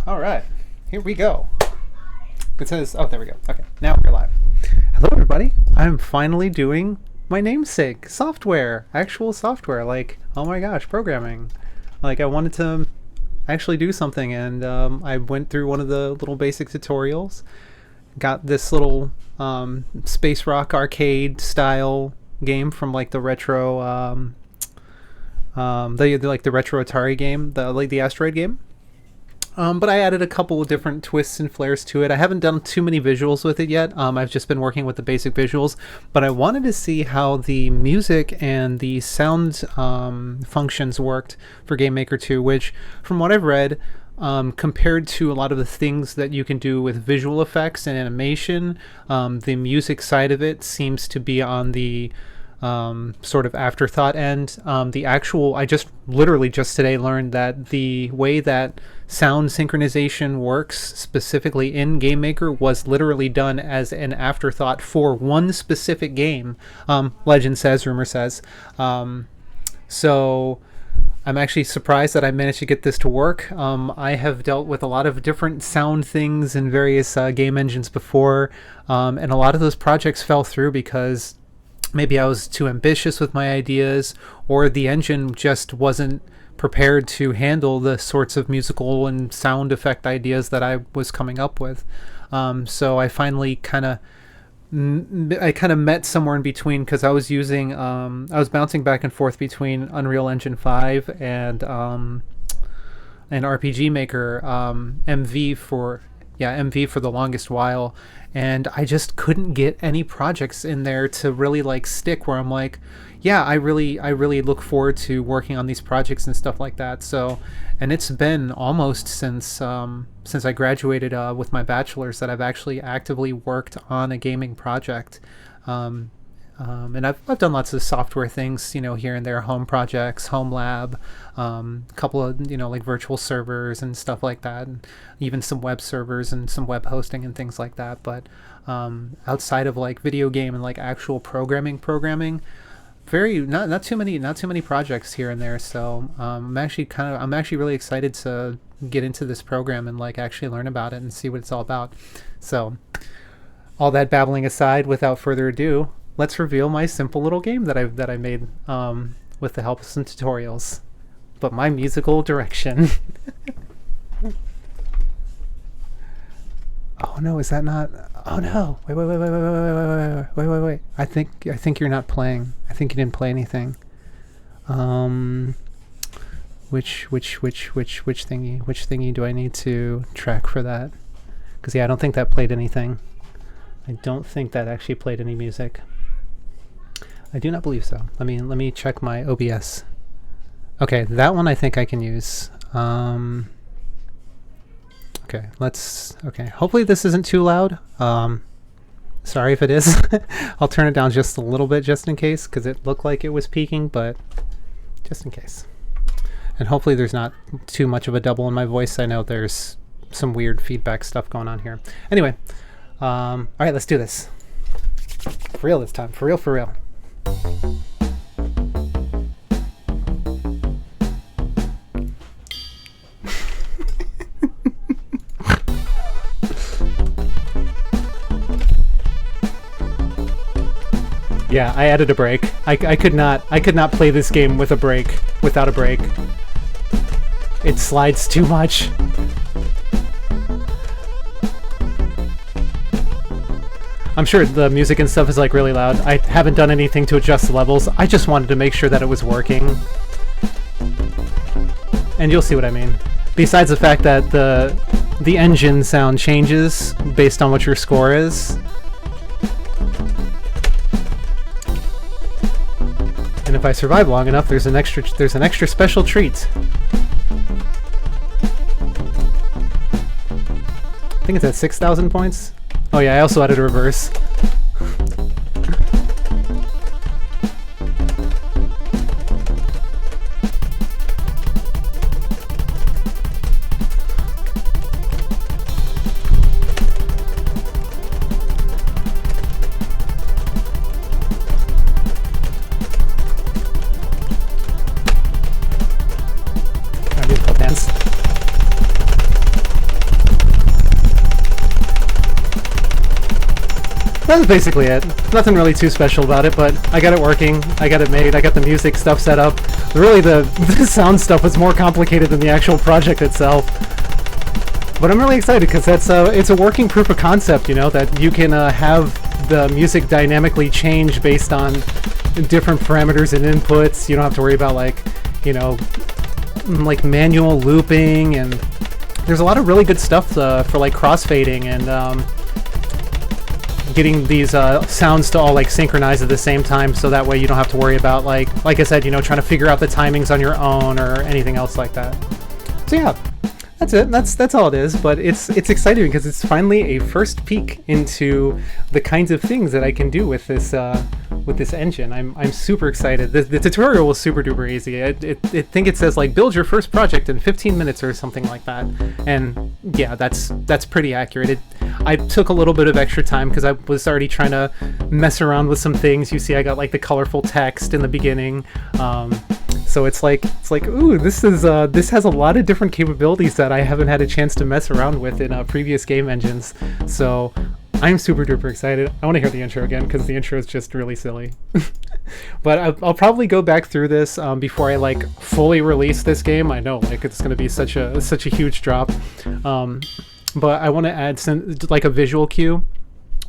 All right, here we go. It says, oh, there we go. Okay, now we're live. Hello, everybody. I'm finally doing my namesake software, actual software. Like, oh my gosh, programming. Like, I wanted to actually do something, and I went through one of the little basic tutorials, got this little space rock arcade style game from like the retro, the retro Atari game, the asteroid game. But I added a couple of different twists and flares to it. I haven't done too many visuals with it yet. I've just been working with the basic visuals, but I wanted to see how the music and the sound functions worked for GameMaker2, which, from what I've read, compared to a lot of the things that you can do with visual effects and animation, the music side of it seems to be on the sort of afterthought end. I just literally just today learned that the way that sound synchronization works specifically in GameMaker was literally done as an afterthought for one specific game. Legend says, rumor says. So I'm actually surprised that I managed to get this to work. I have dealt with a lot of different sound things in various game engines before, and a lot of those projects fell through because maybe I was too ambitious with my ideas, or the engine just wasn't prepared to handle the sorts of musical and sound effect ideas that I was coming up with. So I finally kind of met somewhere in between, because I was using I was bouncing back and forth between Unreal Engine 5 and RPG Maker MV for the longest while, and I just couldn't get any projects in there to really like stick where I'm like, yeah, I really look forward to working on these projects and stuff like that. So, and it's been almost since I graduated with my bachelor's that I've actually actively worked on a gaming project. And I've done lots of software things, here and there, home projects, home lab, a couple of, like virtual servers and stuff like that, and even some web servers and some web hosting and things like that. But outside of like video game and like actual programming, not too many projects here and there. So I'm actually really excited to get into this program and like actually learn about it and see what it's all about. So all that babbling aside, without further ado, let's reveal my simple little game that I made with the help of some tutorials, but my musical direction. Oh no, is that not? Oh no! Wait! I think you're not playing. I think you didn't play anything. Which thingy do I need to track for that? Because I don't think that played anything. I don't think that actually played any music. I do not believe so. Let me check my OBS. Okay, that one I think I can use. Okay, hopefully this isn't too loud. Sorry if it is. I'll turn it down just a little bit just in case, because it looked like it was peaking, but just in case. And hopefully there's not too much of a double in my voice. I know there's some weird feedback stuff going on here. Anyway, all right, let's do this. For real this time. For real. Yeah, I added a break. I could not play this game without a break. It slides too much. I'm sure the music and stuff is like really loud. I haven't done anything to adjust the levels. I just wanted to make sure that it was working. And you'll see what I mean. Besides the fact that the engine sound changes based on what your score is. And if I survive long enough, there's an extra special treat. I think it's at 6,000 points. Oh yeah, I also added a reverse. Our musical dance. that's basically it. Nothing really too special about it, but I got it working. I got it made. I got the music stuff set up. Really, the sound stuff was more complicated than the actual project itself. But I'm really excited because it's a working proof of concept, you know, that you can have the music dynamically change based on different parameters and inputs. You don't have to worry about, like, you know, like manual looping, and there's a lot of really good stuff for like crossfading and getting these sounds to all like synchronize at the same time, so that way you don't have to worry about like I said, you know, trying to figure out the timings on your own or anything else like that. So yeah, that's it. That's all it is. But it's exciting because it's finally a first peek into the kinds of things that I can do with this engine. I'm super excited. The tutorial was super duper easy. I think it says like build your first project in 15 minutes or something like that. And yeah, that's pretty accurate. I took a little bit of extra time because I was already trying to mess around with some things. You see, I got like the colorful text in the beginning. So it's like, ooh, this has a lot of different capabilities that I haven't had a chance to mess around with in previous game engines. So I'm super duper excited. I want to hear the intro again because the intro is just really silly. But I'll probably go back through this before I like fully release this game. I know like it's going to be such a huge drop. But I want to add some like a visual cue,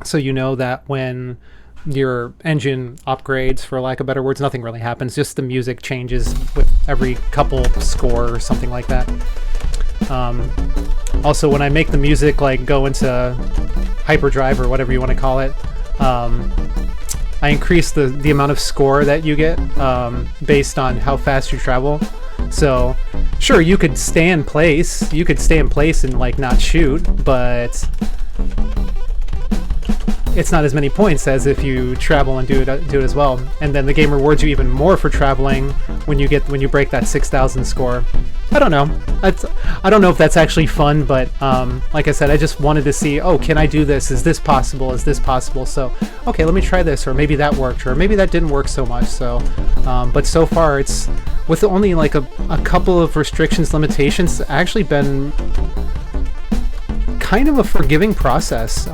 so you know that when your engine upgrades, for lack of better words, nothing really happens. Just the music changes with every couple score or something like that. Also, when I make the music like go into hyperdrive or whatever you want to call it, I increase the amount of score that you get based on how fast you travel. So sure, you could stay in place and like not shoot, but it's not as many points as if you travel and do it as well. And then the game rewards you even more for traveling when you break that 6,000 score. I don't know. I don't know if that's actually fun, but like I said, I just wanted to see, oh, can I do this? Is this possible? Is this possible? So, okay, let me try this, or maybe that worked, or maybe that didn't work so much. So, but so far it's, with only like a couple of restrictions, limitations, actually been kind of a forgiving process.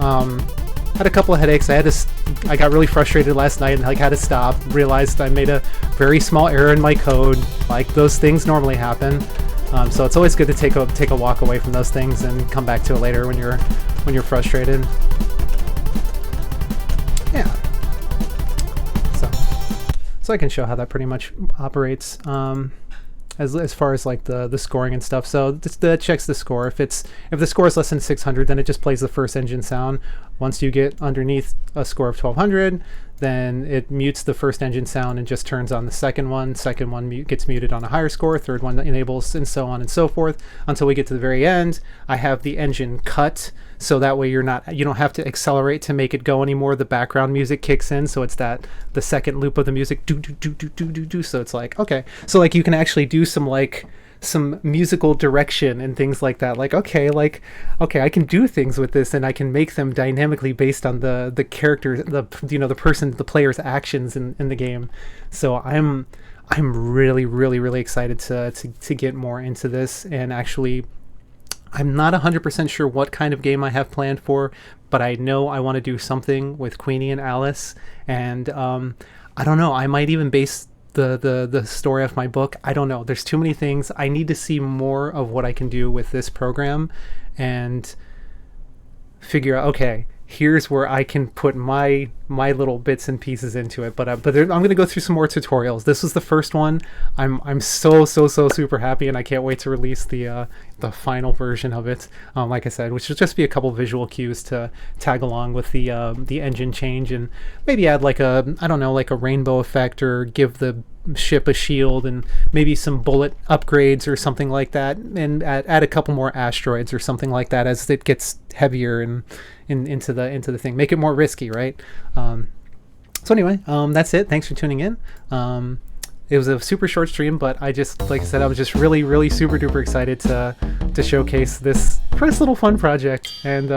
Had a couple of headaches. I got really frustrated last night and like had to stop. Realized I made a very small error in my code. Like those things normally happen. So it's always good to take a walk away from those things and come back to it later when you're frustrated. Yeah. So I can show how that pretty much operates. As far as like the scoring and stuff. So that checks the score. If the score is less than 600, then it just plays the first engine sound. Once you get underneath a score of 1200, then it mutes the first engine sound and just turns on the second one. Second one gets muted on a higher score. Third one enables, and so on and so forth until we get to the very end. I have the engine cut, so that way you don't have to accelerate to make it go anymore. The background music kicks in, so it's the second loop of the music, do do do do do do do. So it's like, okay, so like you can actually do some musical direction and things like that. Like, okay, I can do things with this, and I can make them dynamically based on the character, the player's actions in the game. So I'm really really really excited to get more into this. And actually, I'm not 100% sure what kind of game I have planned for, but I know I want to do something with Queenie and Alice. And I don't know, I might even base the story of my book. I don't know. There's too many things. I need to see more of what I can do with this program and figure out, okay, here's where I can put my little bits and pieces into it. But I'm going to go through some more tutorials. This was the first one. I'm so super happy, and I can't wait to release the final version of it. Like I said, which will just be a couple visual cues to tag along with the engine change, and maybe add like a rainbow effect, or give the ship a shield, and maybe some bullet upgrades or something like that, and add a couple more asteroids or something like that as it gets heavier and into the thing. Make it more risky, right? So anyway, that's it. Thanks for tuning in. It was a super short stream, but like I said, I was just really really super duper excited to showcase this first little fun project. And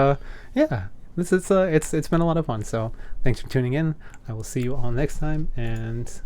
yeah, it's been a lot of fun. So thanks for tuning in. I will see you all next time, and